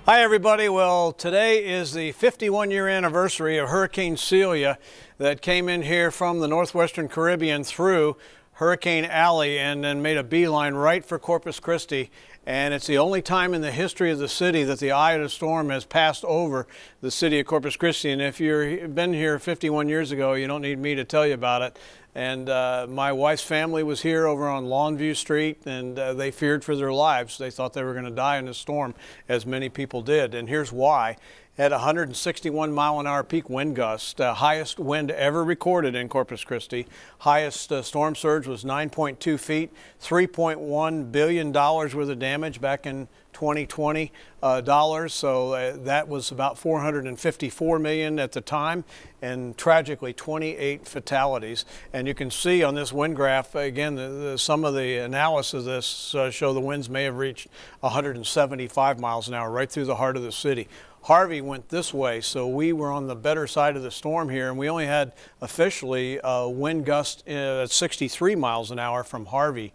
Hi everybody. Well, today is the 51-year anniversary of Hurricane Celia that came in here from the northwestern Caribbean through Hurricane Alley and then made a beeline right for Corpus Christi. And it's the only time in the history of the city that the eye of the storm has passed over the city of Corpus Christi. And if you've been here 51 years ago, you don't need me to tell you about it. And my wife's family was here over on Longview Street, and they feared for their lives. They thought they were going to die in the storm, as many people did. And here's why. At 161-mile-an-hour peak wind gust, highest wind ever recorded in Corpus Christi. Highest storm surge was 9.2 feet, $3.1 billion worth of damage back in 2020 dollars. So that was about $454 million at the time, and tragically 28 fatalities. And you can see on this wind graph again some of the analysis of this show the winds may have reached 175 miles an hour right through the heart of the city. Harvey went this way, so we were on the better side of the storm here, and we only had officially a wind gust at 63 miles an hour from Harvey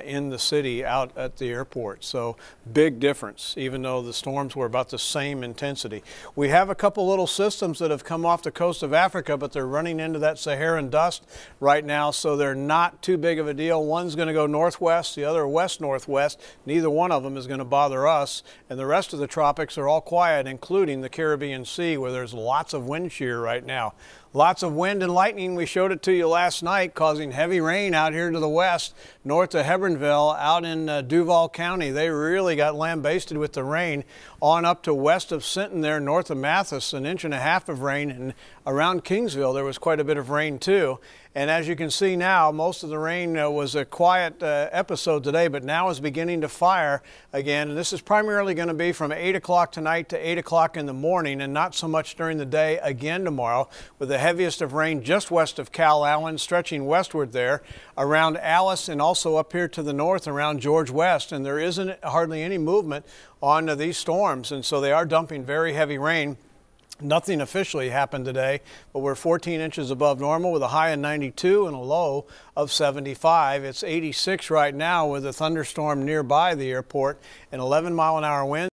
in the city out at the airport. So big difference, even though the storms were about the same intensity. We have a couple little systems that have come off the coast of Africa, but they're running into that Saharan dust right now, so they're not too big of a deal. One's going to go northwest, the other west-northwest. Neither one of them is going to bother us, and the rest of the tropics are all quiet, including the Caribbean Sea, where there's lots of wind shear right now. Lots of wind and lightning. We showed it to you last night, causing heavy rain out here to the west, north of Hebronville, out in Duval County. They really got lambasted with the rain. On up to west of Sinton there, north of Mathis, 1.5 inches of rain. And around Kingsville, there was quite a bit of rain too. And as you can see now, most of the rain was a quiet episode today, but now is beginning to fire again. And this is primarily going to be from 8 o'clock tonight to 8 o'clock in the morning, and not so much during the day again tomorrow, with the heaviest of rain just west of Calallen, stretching westward there, around Alice, and also up here to the north around George West. And there isn't hardly any movement on these storms, and so they are dumping very heavy rain. Nothing officially happened today, but we're 14 inches above normal with a high of 92 and a low of 75. It's 86 right now with a thunderstorm nearby the airport and 11-mile-an-hour winds.